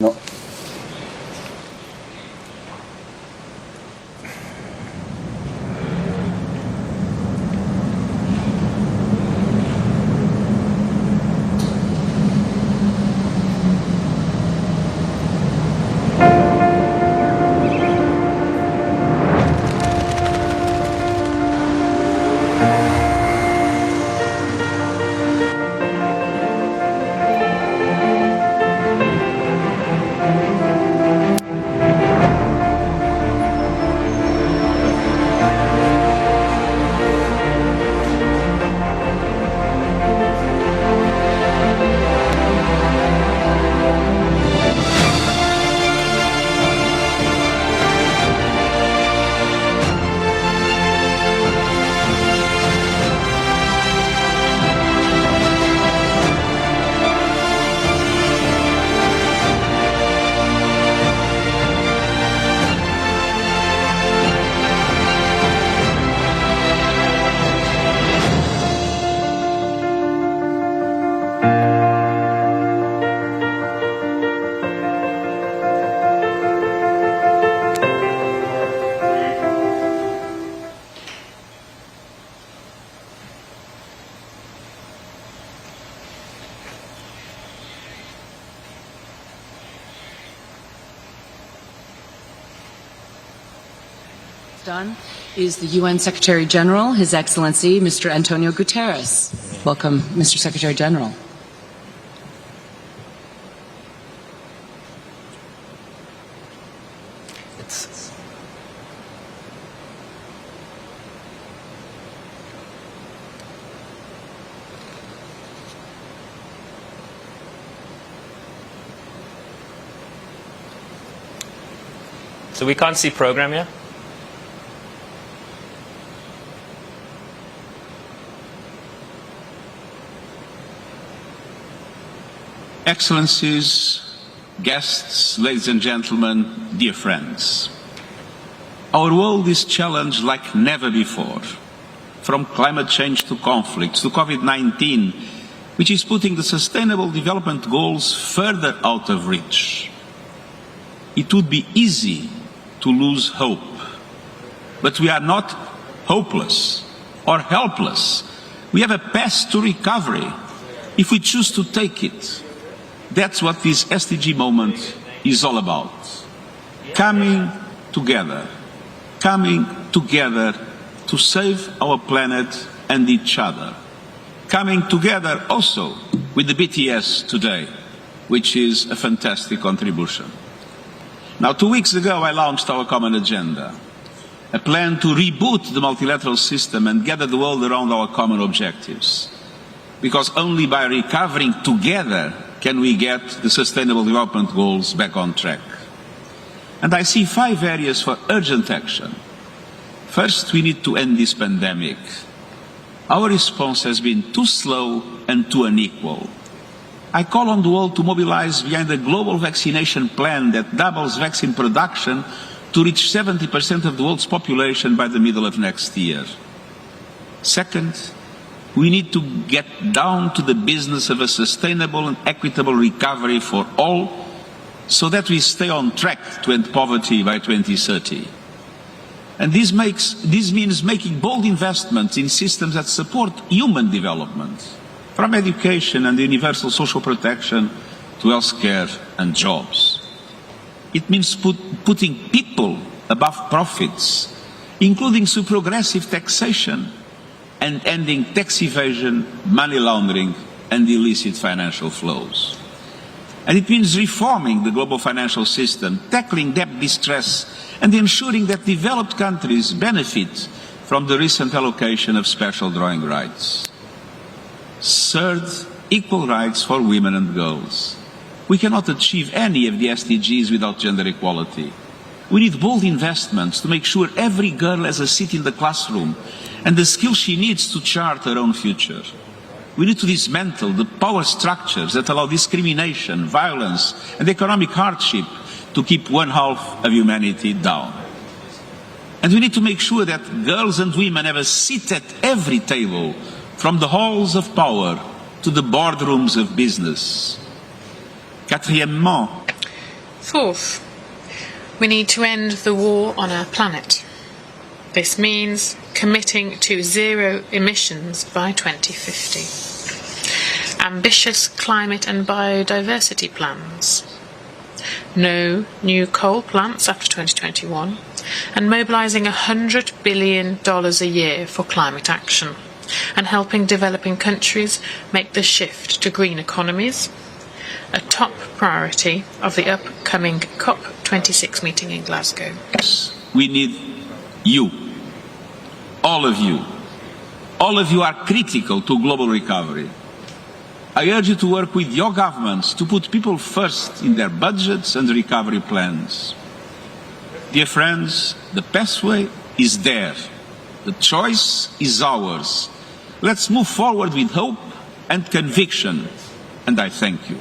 No. Done is the UN Secretary General, His Excellency, Mr. Antonio Guterres. Welcome, Mr. Secretary General. So we can't see program yet? Excellencies, guests, ladies and gentlemen, dear friends. Our world is challenged like never before, from climate change to conflicts to COVID-19, which is putting the Sustainable Development Goals further out of reach. It would be easy to lose hope, but we are not hopeless or helpless. We have a path to recovery if we choose to take it. That's what this SDG moment is all about. Coming together to save our planet and each other. Coming together also with the BTS today, which is a fantastic contribution. Now, 2 weeks ago, I launched our common agenda, a plan to reboot the multilateral system and gather the world around our common objectives. Because only by recovering together can we get the Sustainable Development Goals back on track. And I see 5 areas for urgent action. First, we need to end this pandemic. Our response has been too slow and too unequal. I call on the world to mobilize behind a global vaccination plan that doubles vaccine production to reach 70% of the world's population by the middle of next year. Second, we need to get down to the business of a sustainable and equitable recovery for all so that we stay on track to end poverty by 2030. And this means making bold investments in systems that support human development, from education and universal social protection to healthcare and jobs. It means putting people above profits, including through progressive taxation, and ending tax evasion, money laundering, and illicit financial flows. And it means reforming the global financial system, tackling debt distress, and ensuring that developed countries benefit from the recent allocation of special drawing rights. Third, equal rights for women and girls. We cannot achieve any of the SDGs without gender equality. We need bold investments to make sure every girl has a seat in the classroom and the skills she needs to chart her own future. We need to dismantle the power structures that allow discrimination, violence, and economic hardship to keep 1/2 of humanity down. And we need to make sure that girls and women have a seat at every table, from the halls of power to the boardrooms of business. Quatrièmement, Fourth, we need to end the war on our planet. This means committing to zero emissions by 2050. Ambitious climate and biodiversity plans. No new coal plants after 2021, and mobilising $100 billion a year for climate action, and helping developing countries make the shift to green economies, a top priority of the upcoming COP26 meeting in Glasgow. We need you, all of you. All of you are critical to global recovery. I urge you to work with your governments to put people first in their budgets and recovery plans. Dear friends, the pathway is there. The choice is ours. Let's move forward with hope and conviction, and I thank you.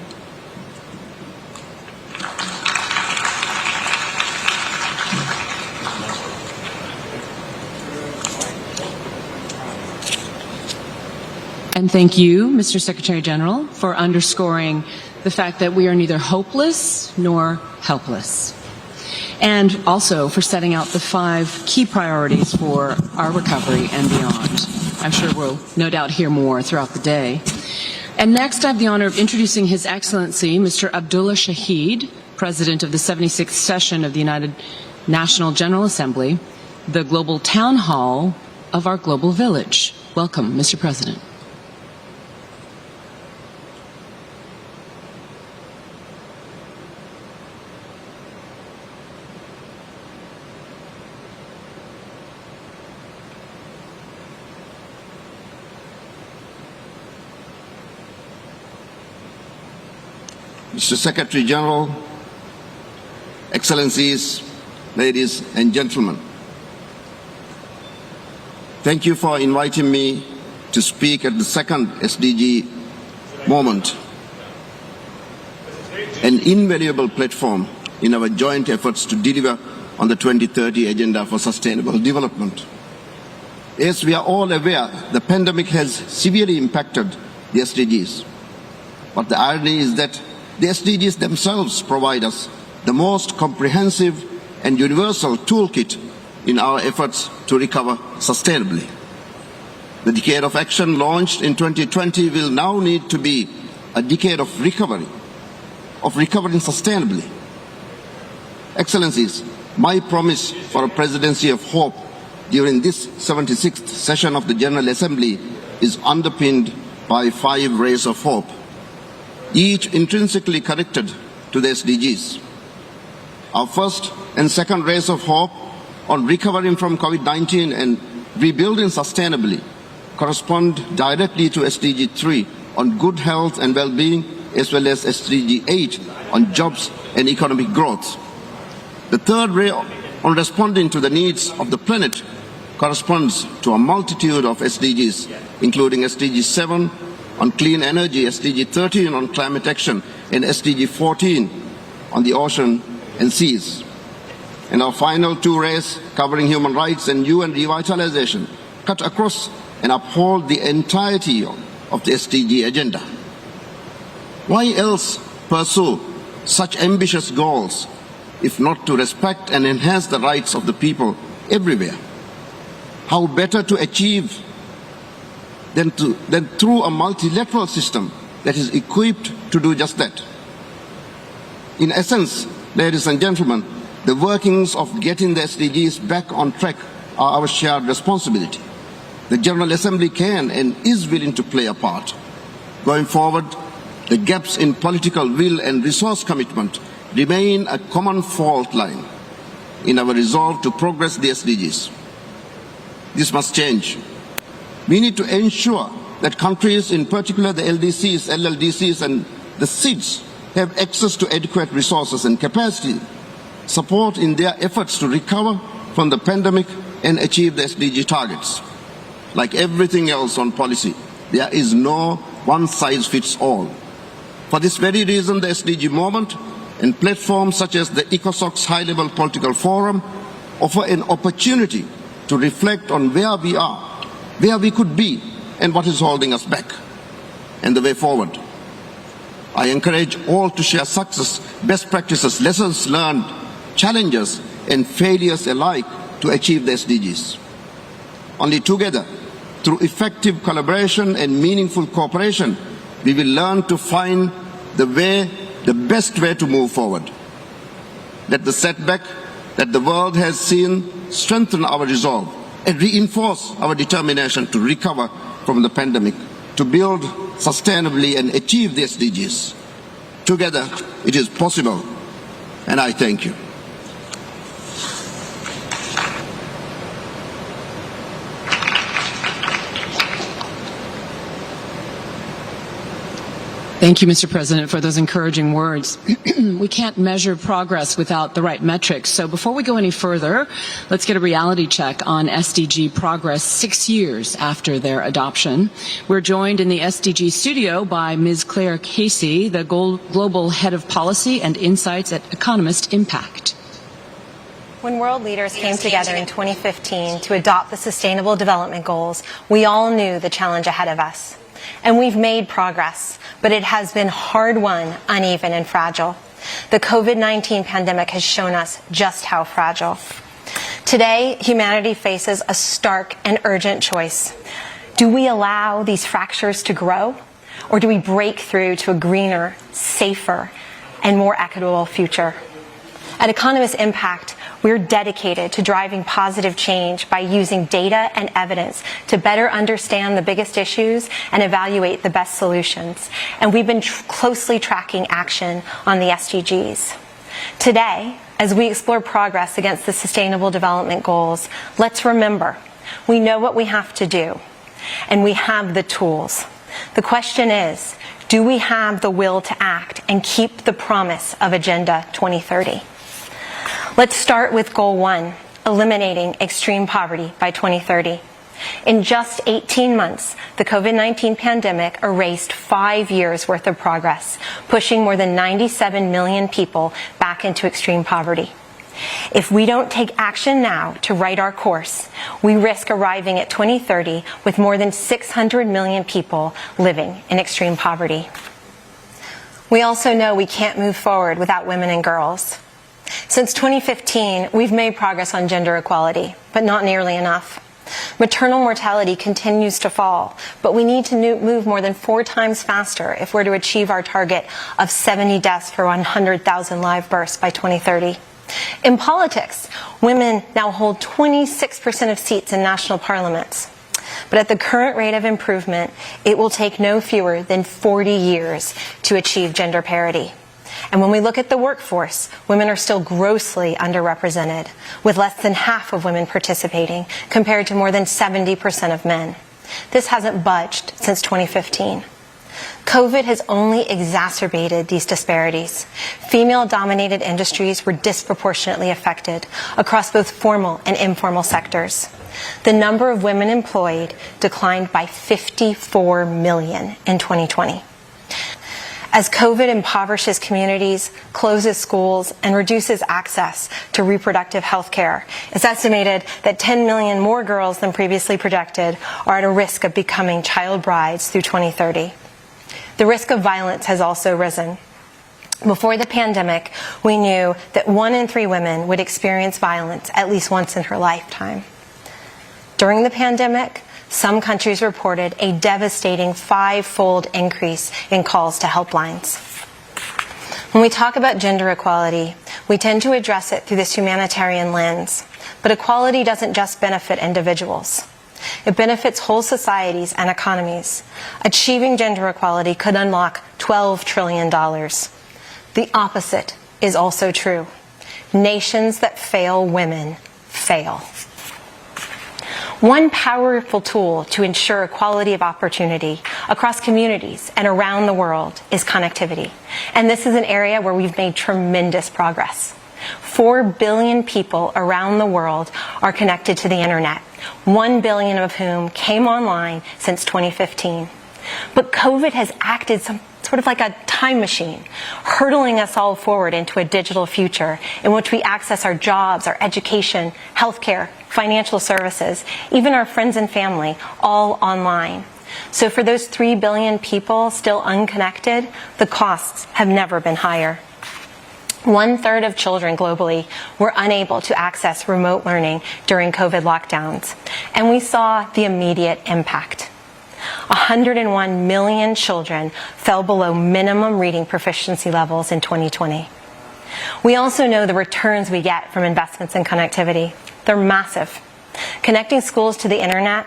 And thank you, Mr. Secretary General, for underscoring the fact that we are neither hopeless nor helpless. And also for setting out the 5 key priorities for our recovery and beyond. I'm sure we'll no doubt hear more throughout the day. And next, I have the honor of introducing His Excellency, Mr. Abdullah Shahid, President of the 76th session of the United National General Assembly, the Global Town Hall of our Global Village. Welcome, Mr. President. Mr. Secretary General, Excellencies, ladies and gentlemen, thank you for inviting me to speak at the second SDG Moment, an invaluable platform in our joint efforts to deliver on the 2030 Agenda for Sustainable Development. As we are all aware, the pandemic has severely impacted the SDGs. But the irony is that the SDGs themselves provide us the most comprehensive and universal toolkit in our efforts to recover sustainably. The decade of action launched in 2020 will now need to be a decade of recovering sustainably. Excellencies, my promise for a presidency of hope during this 76th session of the General Assembly is underpinned by 5 rays of hope, each intrinsically connected to the SDGs. Our first and second rays of hope on recovering from COVID-19 and rebuilding sustainably correspond directly to SDG 3 on good health and well-being, as well as SDG 8 on jobs and economic growth. The third ray on responding to the needs of the planet corresponds to a multitude of SDGs, including SDG 7 on clean energy, SDG 13 on climate action, and SDG 14 on the ocean and seas. And our final 2 rays, covering human rights and UN revitalization, cut across and uphold the entirety of the SDG agenda. Why else pursue such ambitious goals if not to respect and enhance the rights of the people everywhere? How better to achieve than through a multilateral system that is equipped to do just that. In essence, ladies and gentlemen, the workings of getting the SDGs back on track are our shared responsibility. The General Assembly can and is willing to play a part. Going forward, the gaps in political will and resource commitment remain a common fault line in our resolve to progress the SDGs. This must change. We need to ensure that countries, in particular the LDCs, LLDCs and the SIDS, have access to adequate resources and capacity, support in their efforts to recover from the pandemic and achieve the SDG targets. Like everything else on policy, there is no one-size-fits-all. For this very reason, the SDG Moment and platforms such as the ECOSOC's High-Level Political Forum offer an opportunity to reflect on where we are, where we could be, and what is holding us back, and the way forward. I encourage all to share success, best practices, lessons learned, challenges, and failures alike to achieve the SDGs. Only together, through effective collaboration and meaningful cooperation, we will learn to find the best way to move forward. Let the setback that the world has seen strengthen our resolve and reinforce our determination to recover from the pandemic, to build sustainably and achieve the SDGs. Together, it is possible, and I thank you. Thank you, Mr. President, for those encouraging words. We can't measure progress without the right metrics. So before we go any further, let's get a reality check on SDG progress 6 years after their adoption. We're joined in the SDG studio by Ms. Claire Casey, the Global Head of Policy and Insights at Economist Impact. When world leaders came together in 2015 to adopt the Sustainable Development Goals, we all knew the challenge ahead of us. And we've made progress, but it has been hard-won, uneven, and fragile. The COVID-19 pandemic has shown us just how fragile. Today, humanity faces a stark and urgent choice. Do we allow these fractures to grow, or do we break through to a greener, safer, and more equitable future? At Economist Impact, we're dedicated to driving positive change by using data and evidence to better understand the biggest issues and evaluate the best solutions. And we've been closely tracking action on the SDGs. Today, as we explore progress against the Sustainable Development Goals, let's remember, we know what we have to do, and we have the tools. The question is, do we have the will to act and keep the promise of Agenda 2030? Let's start with Goal 1, eliminating extreme poverty by 2030. In just 18 months, the COVID-19 pandemic erased 5 years' worth of progress, pushing more than 97 million people back into extreme poverty. If we don't take action now to right our course, we risk arriving at 2030 with more than 600 million people living in extreme poverty. We also know we can't move forward without women and girls. Since 2015, we've made progress on gender equality, but not nearly enough. Maternal mortality continues to fall, but we need to move more than 4 times faster if we're to achieve our target of 70 deaths per 100,000 live births by 2030. In politics, women now hold 26% of seats in national parliaments. But at the current rate of improvement, it will take no fewer than 40 years to achieve gender parity. And when we look at the workforce, women are still grossly underrepresented, with less than half of women participating, compared to more than 70% of men. This hasn't budged since 2015. COVID has only exacerbated these disparities. Female-dominated industries were disproportionately affected across both formal and informal sectors. The number of women employed declined by 54 million in 2020. As COVID impoverishes communities, closes schools, and reduces access to reproductive health care, it's estimated that 10 million more girls than previously projected are at a risk of becoming child brides through 2030. The risk of violence has also risen. Before the pandemic, we knew that 1 in 3 women would experience violence at least once in her lifetime. During the pandemic, some countries reported a devastating 5-fold increase in calls to helplines. When we talk about gender equality, we tend to address it through this humanitarian lens. But equality doesn't just benefit individuals. It benefits whole societies and economies. Achieving gender equality could unlock $12 trillion. The opposite is also true. Nations that fail women fail. One powerful tool to ensure equality of opportunity across communities and around the world is connectivity. And this is an area where we've made tremendous progress. 4 billion people around the world are connected to the internet, 1 billion of whom came online since 2015. But COVID has acted sort of like a time machine, hurtling us all forward into a digital future in which we access our jobs, our education, healthcare, financial services, even our friends and family, all online. So for those 3 billion people still unconnected, the costs have never been higher. 1/3 of children globally were unable to access remote learning during COVID lockdowns, and we saw the immediate impact. 101 million children fell below minimum reading proficiency levels in 2020. We also know the returns we get from investments in connectivity. They're massive. Connecting schools to the internet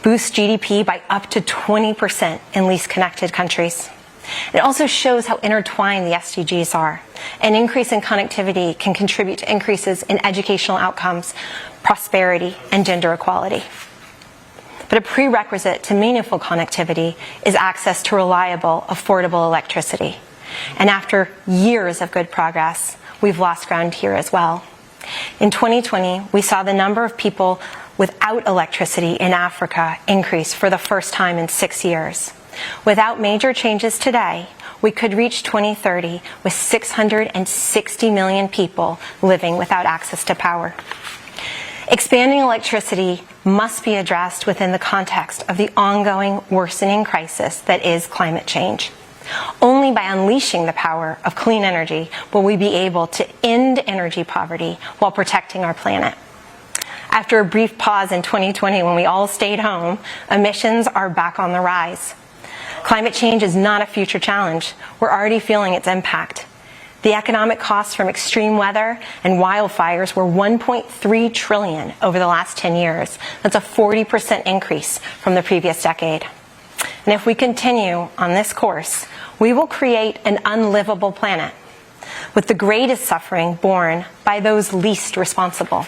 boosts GDP by up to 20% in least connected countries. It also shows how intertwined the SDGs are. An increase in connectivity can contribute to increases in educational outcomes, prosperity, and gender equality. But a prerequisite to meaningful connectivity is access to reliable, affordable electricity. And after years of good progress, we've lost ground here as well. In 2020, we saw the number of people without electricity in Africa increase for the first time in 6 years. Without major changes today, we could reach 2030 with 660 million people living without access to power. Expanding electricity must be addressed within the context of the ongoing worsening crisis that is climate change. Only by unleashing the power of clean energy will we be able to end energy poverty while protecting our planet. After a brief pause in 2020 when we all stayed home, emissions are back on the rise. Climate change is not a future challenge. We're already feeling its impact. The economic costs from extreme weather and wildfires were $1.3 trillion over the last 10 years. That's a 40% increase from the previous decade. And if we continue on this course, we will create an unlivable planet with the greatest suffering borne by those least responsible.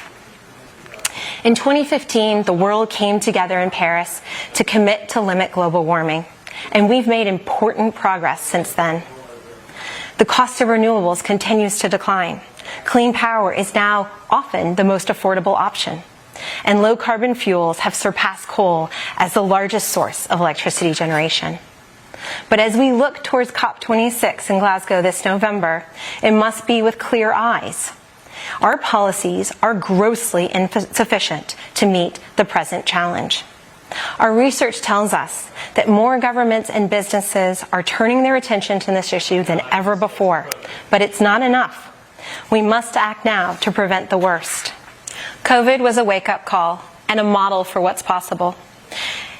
In 2015, the world came together in Paris to commit to limit global warming. And we've made important progress since then. The cost of renewables continues to decline. Clean power is now often the most affordable option. And low-carbon fuels have surpassed coal as the largest source of electricity generation. But as we look towards COP26 in Glasgow this November, it must be with clear eyes. Our policies are grossly insufficient to meet the present challenge. Our research tells us that more governments and businesses are turning their attention to this issue than ever before, but it's not enough. We must act now to prevent the worst. COVID was a wake-up call and a model for what's possible.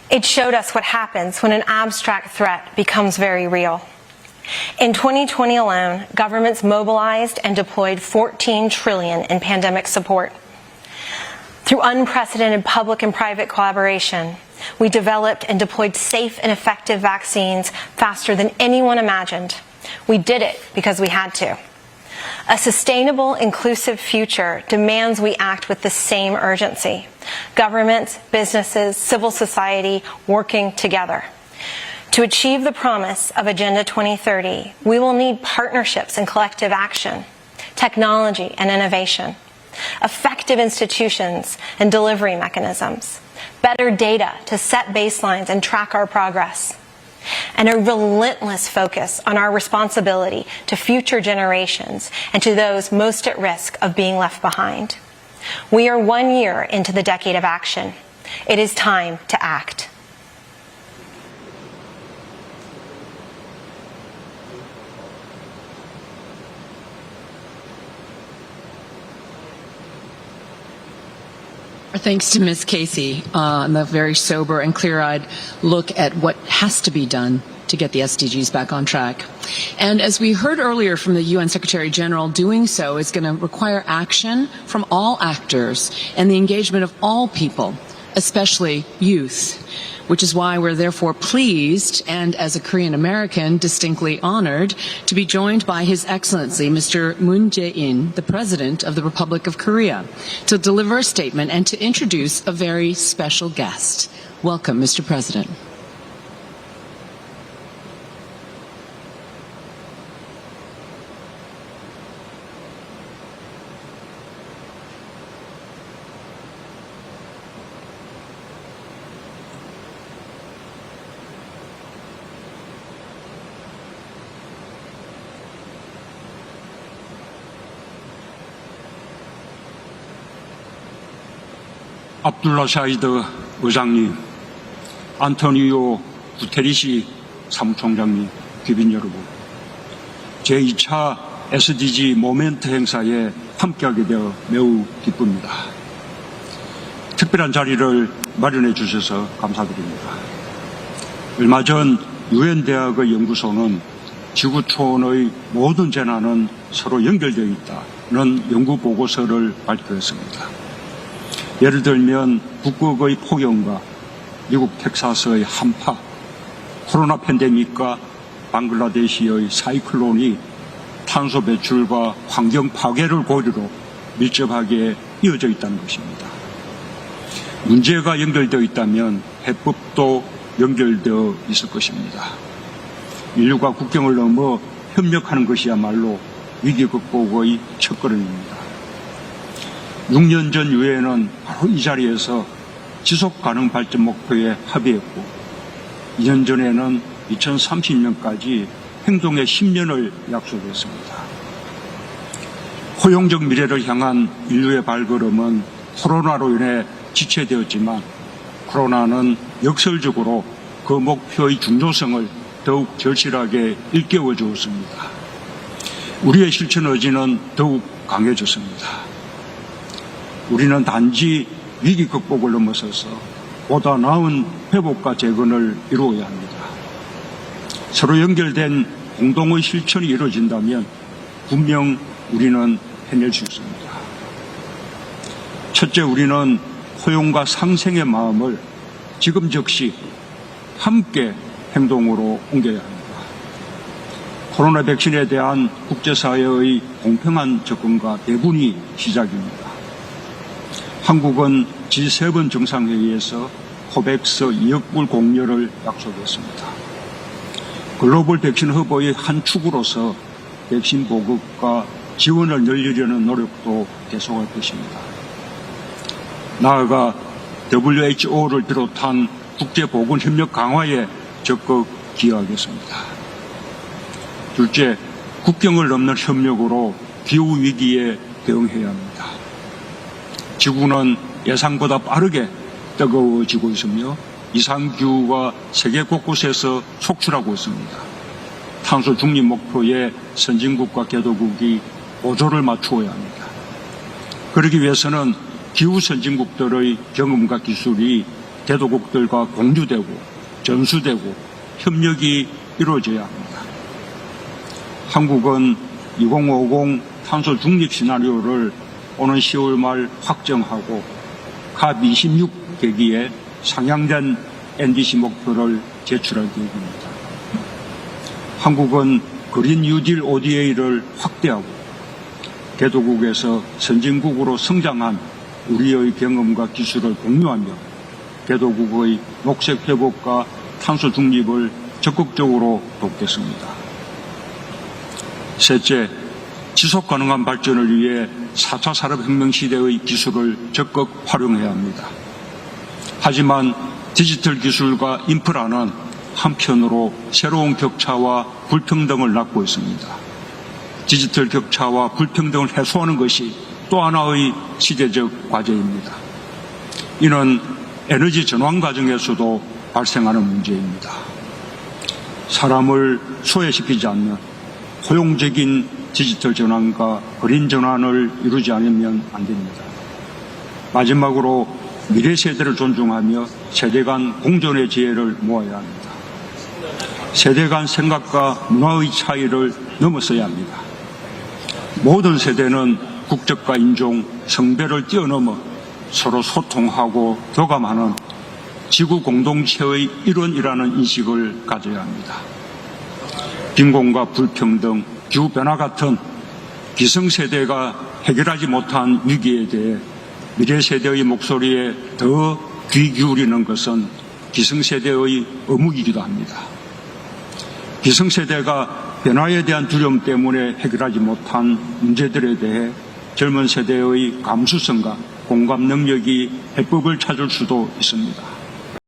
It showed us what happens when an abstract threat becomes very real. In 2020 alone, governments mobilized and deployed $14 trillion in pandemic support. Through unprecedented public and private collaboration, we developed and deployed safe and effective vaccines faster than anyone imagined. We did it because we had to. A sustainable, inclusive future demands we act with the same urgency. Governments, businesses, civil society working together. To achieve the promise of Agenda 2030, we will need partnerships and collective action, technology and innovation, effective institutions and delivery mechanisms, better data to set baselines and track our progress, and a relentless focus on our responsibility to future generations and to those most at risk of being left behind. We are 1 year into the decade of action. It is time to act. Our thanks to Ms. Casey on the very sober and clear-eyed look at what has to be done to get the SDGs back on track. And as we heard earlier from the UN Secretary General, doing so is going to require action from all actors and the engagement of all people, especially youth, which is why we're therefore pleased and, as a Korean American, distinctly honored to be joined by His Excellency Mr. Moon Jae-in, the President of the Republic of Korea, to deliver a statement and to introduce a very special guest. Welcome, Mr. President. 압둘라 샤히드 의장님, 안토니오 구테리시 사무총장님, 귀빈 여러분, 제2차 SDG 모멘트 행사에 함께하게 되어 매우 기쁩니다. 특별한 자리를 마련해 주셔서 감사드립니다. 얼마 전 유엔 대학의 연구소는 지구 초원의 모든 재난은 서로 연결되어 있다는 연구 보고서를 발표했습니다. 예를 들면 북극의 폭염과 미국 텍사스의 한파, 코로나 팬데믹과 방글라데시의 사이클론이 탄소 배출과 환경 파괴를 고리로 밀접하게 이어져 있다는 것입니다. 문제가 연결되어 있다면 해법도 연결되어 있을 것입니다. 인류가 국경을 넘어 협력하는 것이야말로 위기 극복의 첫걸음입니다. 6년 전 유엔은 바로 이 자리에서 지속가능 발전 목표에 합의했고 2년 전에는 2030년까지 행동의 10년을 약속했습니다. 포용적 미래를 향한 인류의 발걸음은 코로나로 인해 지체되었지만 코로나는 역설적으로 그 목표의 중요성을 더욱 절실하게 일깨워 주었습니다. 우리의 실천 의지는 더욱 강해졌습니다. 우리는 단지 위기 극복을 넘어서서 보다 나은 회복과 재건을 이루어야 합니다. 서로 연결된 공동의 실천이 이루어진다면 분명 우리는 해낼 수 있습니다. 첫째, 우리는 포용과 상생의 마음을 지금 즉시 함께 행동으로 옮겨야 합니다. 코로나 백신에 대한 국제사회의 공평한 접근과 대분이 시작입니다. 한국은 G7 정상회의에서 코백스 2억 불 공여를 약속했습니다. 글로벌 백신 허브의 한 축으로서 백신 보급과 지원을 늘리려는 노력도 계속할 것입니다. 나아가 WHO를 비롯한 국제보건협력 강화에 적극 기여하겠습니다. 둘째, 국경을 넘는 협력으로 기후위기에 대응해야 합니다. 지구는 예상보다 빠르게 뜨거워지고 있으며 이상기후가 세계 곳곳에서 속출하고 있습니다. 탄소 중립 목표에 선진국과 개도국이 보조를 맞추어야 합니다. 그러기 위해서는 기후 선진국들의 경험과 기술이 개도국들과 공유되고 전수되고 협력이 이루어져야 합니다. 한국은 2050 탄소 중립 시나리오를 오는 10월 말 확정하고 캅26 계기에 상향된 NDC 목표를 제출할 계획입니다. 한국은 그린 뉴딜 ODA를 확대하고 개도국에서 선진국으로 성장한 우리의 경험과 기술을 공유하며 개도국의 녹색 회복과 탄소 중립을 적극적으로 돕겠습니다. 셋째, 지속 가능한 발전을 위해 4차 산업혁명 시대의 기술을 적극 활용해야 합니다. 하지만 디지털 기술과 인프라는 한편으로 새로운 격차와 불평등을 낳고 있습니다. 디지털 격차와 불평등을 해소하는 것이 또 하나의 시대적 과제입니다. 이는 에너지 전환 과정에서도 발생하는 문제입니다. 사람을 소외시키지 않는 포용적인 디지털 전환과 그린 전환을 이루지 않으면 안 됩니다. 마지막으로 미래 세대를 존중하며 세대 간 공존의 지혜를 모아야 합니다. 세대 간 생각과 문화의 차이를 넘어서야 합니다. 모든 세대는 국적과 인종, 성별을 뛰어넘어 서로 소통하고 교감하는 지구 공동체의 일원이라는 인식을 가져야 합니다. 빈곤과 불평등, 기후변화 같은 기성세대가 해결하지 못한 위기에 대해 미래세대의 목소리에 더 귀 기울이는 것은 기성세대의 의무이기도 합니다. 기성세대가 변화에 대한 두려움 때문에 해결하지 못한 문제들에 대해 젊은 세대의 감수성과 공감 능력이 해법을 찾을 수도 있습니다.